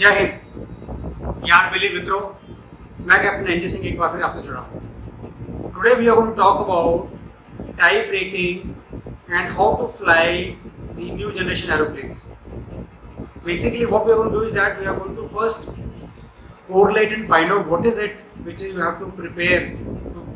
जय हिंद यार मिली मित्रों, मैं कैप्टन एनजे सिंह एक बार फिर आपसे जुड़ा हूँ। Today we are going to talk about type rating and how to fly the new generation aeroplanes. Basically what we are going to do is that we are going to first correlate and find out what is it which is you have to prepare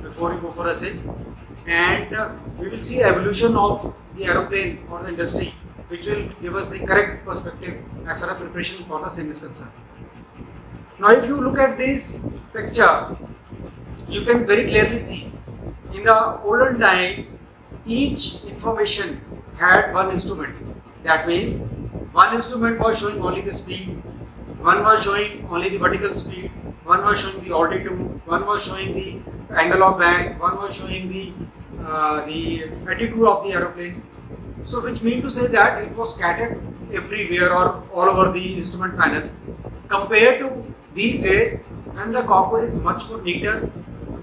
before you go for a sit, and we will see evolution of the aeroplane or the industry, which will give us the correct perspective as far as preparation for the sim is concerned. Now if you look at this picture, you can very clearly see in the olden time each information had one instrument. That means one instrument was showing only the speed, one was showing only the vertical speed, one was showing the altitude, one was showing the angle of bank, one was showing the attitude of the aeroplane. So which mean to say that it was scattered everywhere or all over the instrument panel, compared to these days when the cockpit is much more neater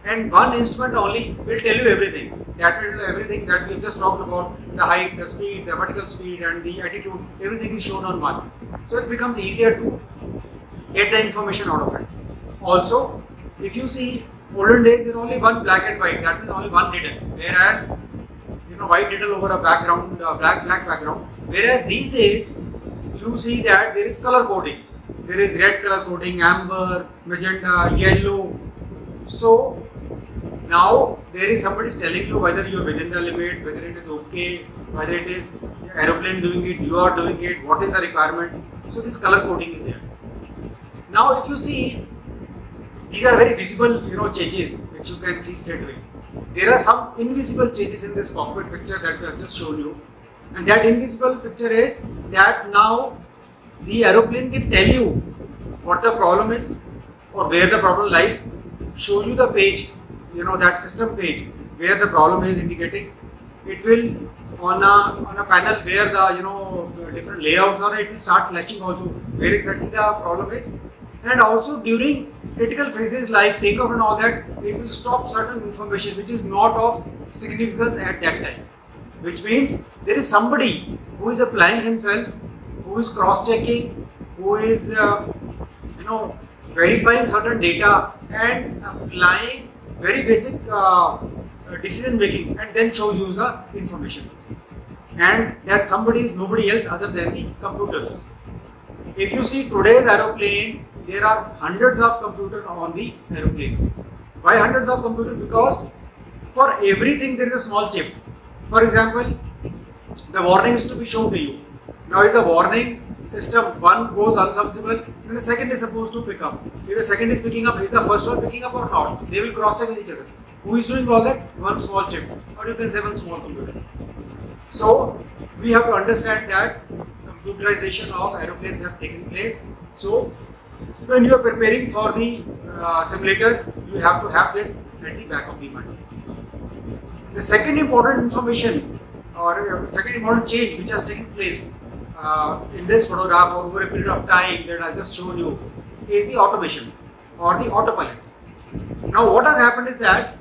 and one instrument only will tell you everything. Everything that we just talked about, the height, the speed, the vertical speed and the attitude, everything is shown on one. So it becomes easier to get the information out of it. Also, if you see olden days, there is only one black and white, that means only one needle, whereas white needle over a background, black background, whereas these days you see that there is color coding. There is red color coding, amber, magenta, yellow. So now there is somebody telling you whether you are within the limit, whether it is okay, whether it is aeroplane doing it, you are doing it, what is the requirement. So this color coding is there. Now if you see, these are very visible changes which you can see straight away. There are some invisible changes in this cockpit picture that we have just shown you, and that invisible picture is that now the aeroplane can tell you what the problem is or where the problem lies, shows you the page, that system page where the problem is indicating. It will on a panel where the different layouts are, it will start flashing also where exactly the problem is. And also during critical phases like takeoff and all that, it will stop certain information which is not of significance at that time, which means there is somebody who is applying himself, who is cross-checking, who is verifying certain data and applying very basic decision making, and then shows you the information. And that somebody is nobody else other than the computers. If you see today's aeroplane, there are hundreds of computers on the aeroplane. Why hundreds of computers? Because for everything there is a small chip. For example, the warning is to be shown to you. Now is a warning system, one goes unsuccessful, then the second is supposed to pick up. If the second is picking up, is the first one picking up or not? They will cross check with each other. Who is doing all that? One small chip, or you can say one small computer. So we have to understand that computerization of aeroplanes have taken place. So when you are preparing for the simulator, you have to have this at the back of the mind. The second important information or second important change which has taken place in this photograph or over a period of time that I just showed you is the automation or the autopilot. Now what has happened is that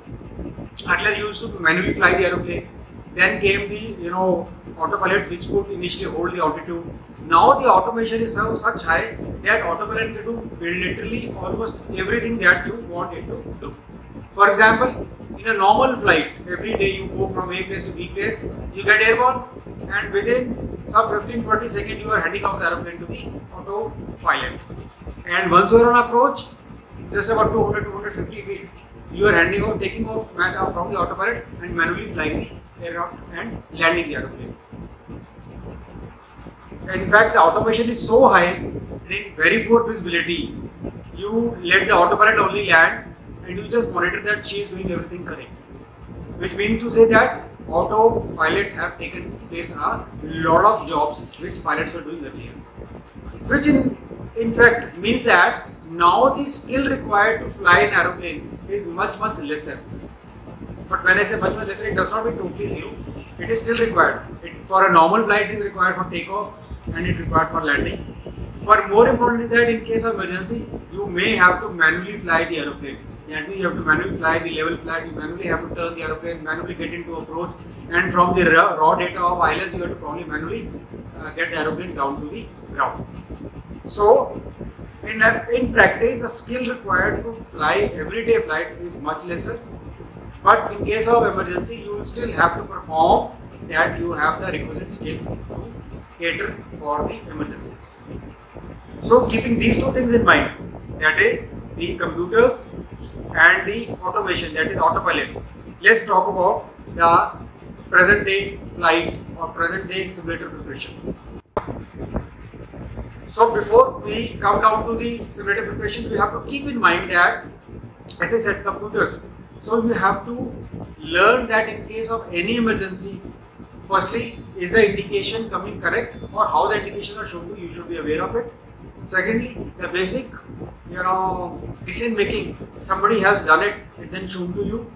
earlier you used to manually fly the aeroplane, then came the autopilots which could initially hold the altitude. Now the automation is such high that autopilot can do literally almost everything that you want it to do. For example, in a normal flight, every day you go from A place to B place, you get airborne, and within some 15-20 seconds you are handing off the aeroplane to the autopilot. And once you are on approach, just about 200-250 feet, you are taking off from the autopilot and manually flying the aircraft and landing the aeroplane. In fact, the automation is so high, in very poor visibility, you let the autopilot only land and you just monitor that she is doing everything correct. Which means to say that autopilot have taken place a lot of jobs which pilots were doing earlier. Which in fact means that now the skill required to fly an aeroplane is much lesser. But when I say much lesser, it does not mean totally zero. It is still required. For a normal flight, it is required for takeoff and it is required for landing. But more important is that in case of emergency, you may have to manually fly the aeroplane. That means you have to manually fly the level flight, you manually have to turn the aeroplane, manually get into approach, and from the raw data of ILS, you have to probably manually get the aeroplane down to the ground. So In practice, the skill required to fly everyday flight is much lesser. But in case of emergency, you will still have to perform that you have the requisite skills to cater for the emergencies. So keeping these two things in mind, that is the computers and the automation, that is autopilot, let's talk about the present day flight or present day simulator preparation. So before we come down to the simulator preparation, we have to keep in mind that, as I said, computers. So you have to learn that in case of any emergency, firstly, is the indication coming correct, or how the indication are shown to you should be aware of it. Secondly, the basic, decision making, somebody has done it, and then shown to you.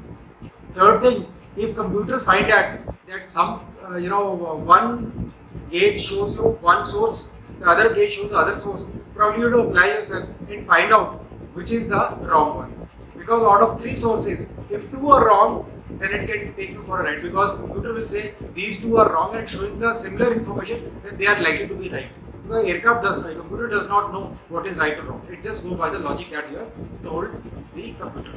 Third thing, if computers find that some, one gauge shows you one source, the other gauge shows the other source, probably you have to apply yourself and find out which is the wrong one. Because out of three sources, if two are wrong, then it can take you for a ride, because computer will say these two are wrong and showing the similar information, then they are likely to be right. Because computer does not know what is right or wrong. It just goes by the logic that you have told the computer.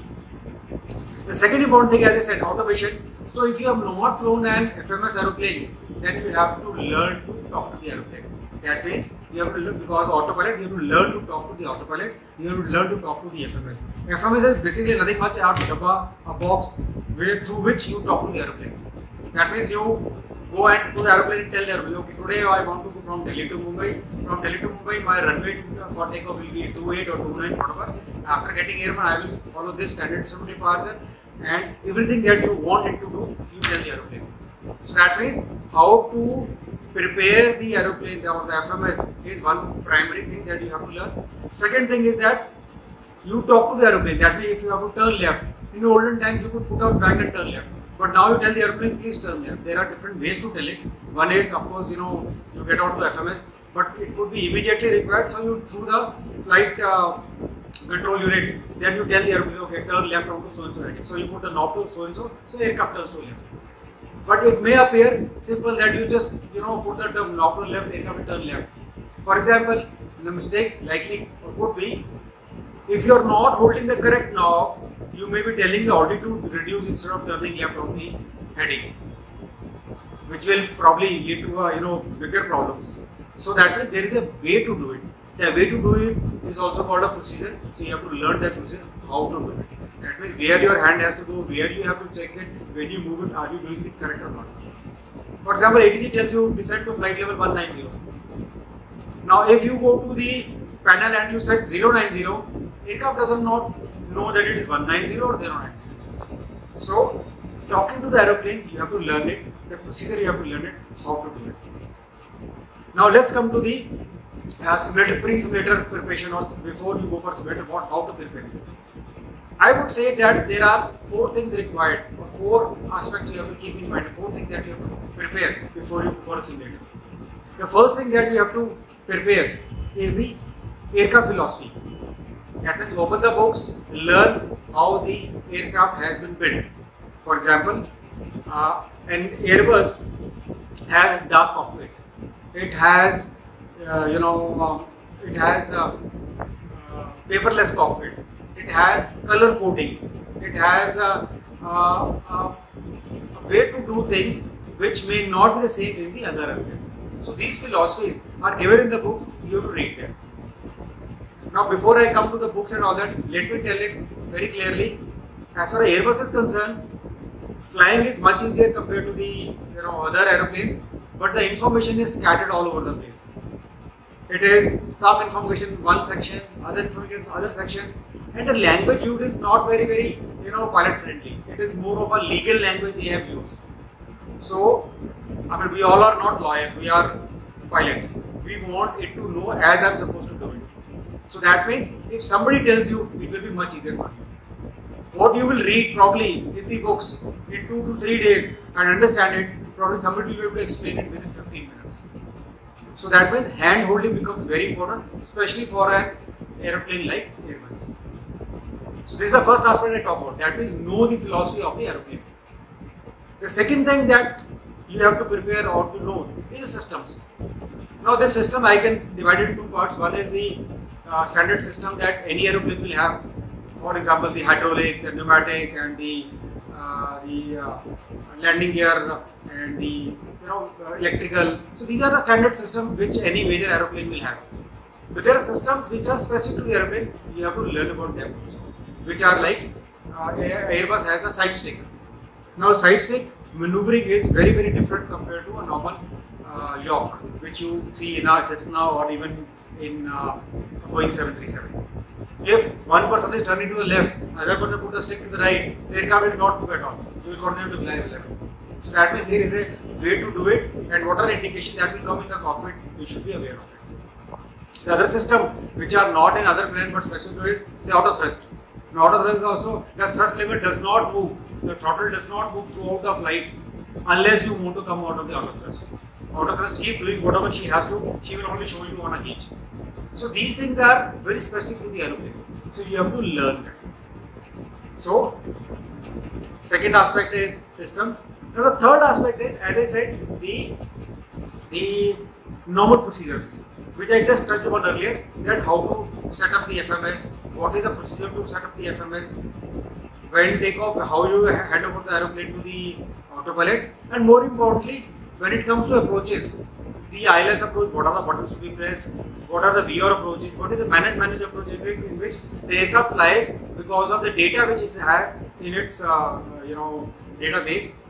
The second important thing, as I said, automation. So if you have not flown an FMS aeroplane, then you have to learn to talk to the aeroplane. That means you have to learn, because autopilot, you have to learn to talk to the autopilot, you have to learn to talk to the FMS. FMS is basically nothing much a box through which you talk to the aeroplane. That means you go and to the aeroplane and tell the aeroplane, okay, today I want to go from Delhi to Mumbai. From Delhi to Mumbai, my runway for takeoff will be 28 or 29, whatever. After getting airborne, I will follow this standard distributed departure, and everything that you want it to do, you tell the aeroplane. So that means how to prepare the aeroplane or the FMS is one primary thing that you have to learn. Second thing is that you talk to the aeroplane. That means if you have to turn left, in olden times you could put out back and turn left. But now you tell the aeroplane, please turn left. There are different ways to tell it. One is, of course, you get out to FMS, but it would be immediately required. So you, through the flight control unit, then you tell the aeroplane, okay, turn left onto so and so heading. So you put the knob to so and so aircraft turns to left. But it may appear simple that you just put the knob to left, aircraft will turn left. For example, the mistake likely could be, if you are not holding the correct knob, you may be telling the altitude to reduce instead of turning left on the heading, which will probably lead to bigger problems. So that way there is a way to do it. The way to do it is also called a procedure. So you have to learn that procedure, how to do it. That means where your hand has to go, where you have to check it, when you move it, are you doing it correct or not. For example, ATC tells you descend to flight level 190. Now if you go to the panel and you set 090, aircraft does not know that it is 190 or 090. So talking to the aeroplane, you have to learn it, the procedure you have to learn it, how to do it. Now let's come to the pre-simulator preparation, or before you go for simulator, how to prepare it. I would say that there are four things required, or four aspects you have to keep in mind, four things that you have to prepare before you go for a simulator. The first thing that you have to prepare is the aircraft philosophy. That means open the books, learn how the aircraft has been built. For example, an Airbus has dark cockpit. It has, it has paperless cockpit. It has color coding. It has a way to do things which may not be the same in the other airplanes. So these philosophies are given in the books. You have to read them. Now, before I come to the books and all that, let me tell it very clearly. As far as Airbus is concerned, flying is much easier compared to the other aeroplanes, but the information is scattered all over the place. It is some information one section, other information other section, and the language used is not very pilot friendly. It is more of a legal language they have used. So, we all are not lawyers, we are pilots. We want it to know as I'm supposed to do it. So that means if somebody tells you, it will be much easier for you. What you will read probably in the books in 2 to 3 days and understand it, probably somebody will be able to explain it within 15 minutes. So that means hand holding becomes very important, especially for an aeroplane like Airbus. So this is the first aspect I talk about. That means know the philosophy of the aeroplane. The second thing that you have to prepare or to know is systems. Now this system I can divide it in two parts. One is the standard system that any aeroplane will have. For example, the hydraulic, the pneumatic, and the landing gear and the electrical. So these are the standard systems which any major aeroplane will have. But there are systems which are specific to the aeroplane. You have to learn about them also, which are like Airbus has a side stick. Now, side stick maneuvering is very different compared to a normal yaw, which you see in a Cessna or even in Boeing 737. If one person is turning to the left, other person put the stick to the right, the aircraft will not move at all. So it will continue to fly level. So that means there is a way to do it, and what are the indications that will come in the cockpit, you should be aware of it. The other system which are not in other planes but specific to is say auto thrust. Now auto thrust is also the thrust lever does not move, the throttle does not move throughout the flight unless you want to come out of the auto thrust. Auto thrust keep doing whatever she has to, she will only show you on a gauge. So these things are very specific to the aeroplane. So you have to learn that. So second aspect is systems. Now the third aspect is, as I said, the normal procedures, which I just touched upon earlier, that how to set up the FMS, what is the procedure to set up the FMS, when takeoff, how you hand over the aeroplane to the autopilot, and more importantly, when it comes to approaches, the ILS approach, what are the buttons to be pressed, what are the VR approaches, what is the manage approach in which the aircraft flies because of the data which it has in its database,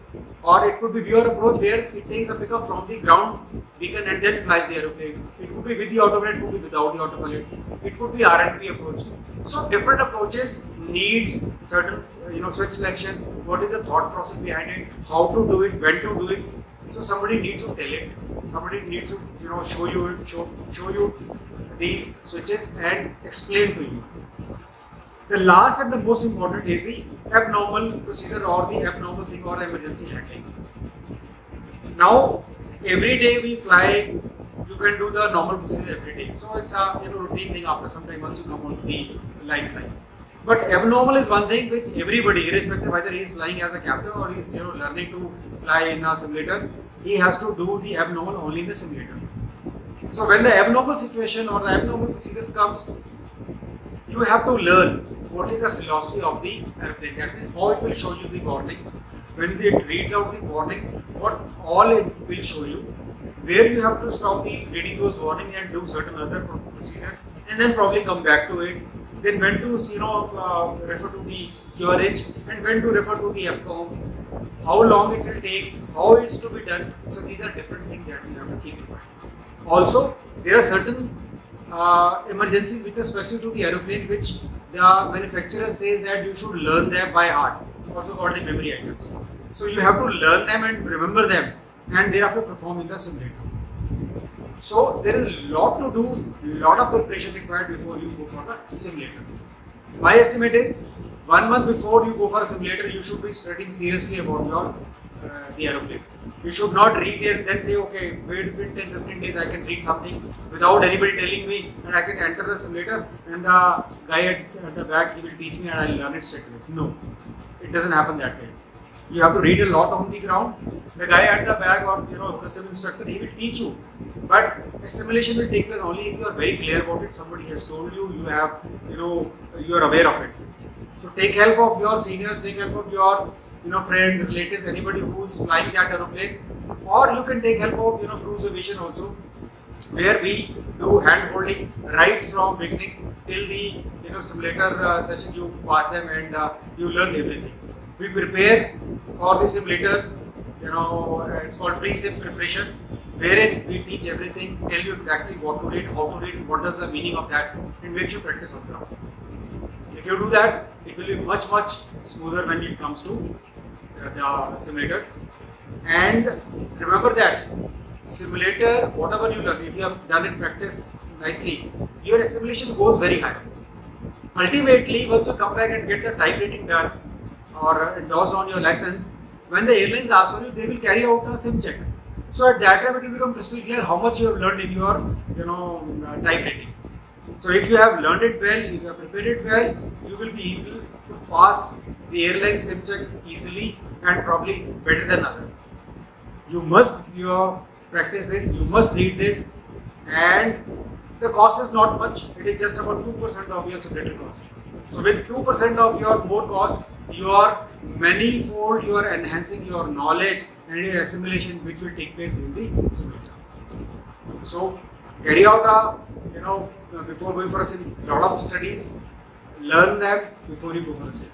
or it could be VR approach where it takes a pickup from the ground beacon and then flies the aeroplane. It could be with the autopilot, it could be without the autopilot. It could be RNP approach. So different approaches needs certain switch selection. What is the thought process behind it? How to do it? When to do it? So somebody needs to tell it. Somebody needs to show you these switches and explain to you. The last and the most important is the abnormal procedure or the abnormal thing or emergency handling. Now, every day we fly, you can do the normal procedure every day. So it's a routine thing after some time once you come onto the line flying. But abnormal is one thing which everybody, irrespective whether he is flying as a captain or he is learning to fly in a simulator, he has to do the abnormal only in the simulator. So when the abnormal situation or the abnormal procedures comes, you have to learn what is the philosophy of the airplane. That means how it will show you the warnings. When it reads out the warnings, what all it will show you. Where you have to stop the reading those warnings and do certain other procedure, and then probably come back to it. Then when to refer to the QRH and when to refer to the FCOM. How long it will take, how it's to be done. So these are different things that you have to keep in mind. Also, there are certain emergencies which are specific to the aeroplane, which the manufacturer says that you should learn them by heart, also called the memory items. So you have to learn them and remember them, and thereafter perform in the simulator. So there is a lot to do, lot of preparation required before you go for the simulator. My estimate is 1 month before you go for a simulator, you should be studying seriously about your the aeroplane. You should not read there and then say, okay, wait 10-15 days I can read something without anybody telling me, and I can enter the simulator and the guy at the back, he will teach me and I will learn it straight away. No, it doesn't happen that way. You have to read a lot on the ground. The guy at the back or the sim instructor, he will teach you. But a simulation will take place only if you are very clear about it. Somebody has told you, you have, you are aware of it. So take help of your seniors, take help of your friends, relatives, anybody who is flying that aeroplane, or you can take help of cruise aviation also, where we do hand holding right from beginning till the simulator session. You pass them and you learn everything. We prepare for the simulators. It's called pre-sim preparation, wherein we teach everything, tell you exactly what to read, how to read, what does the meaning of that, and make you practice on ground. If you do that, it will be much smoother when it comes to the simulators. And remember that simulator, whatever you learn, if you have done it practice nicely, your assimilation goes very high. Ultimately, once you come back and get the type rating done or endorsed on your license, when the airlines ask for you, they will carry out a sim check. So at that time, it will become crystal clear how much you have learned in your type rating. So if you have learned it well, if you have prepared it well, you will be able to pass the airline sim check easily and probably better than others. You must practice this, you must read this, and the cost is not much. It is just about 2% of your simulator cost. So with 2% of your board cost, you are manifold, you are enhancing your knowledge and your assimilation which will take place in the simulator. So carry out before going for a sim, lot of studies, learn them before you go for a sim.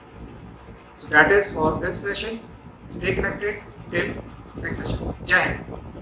So that is for this session. Stay connected till next session. Jai Hind.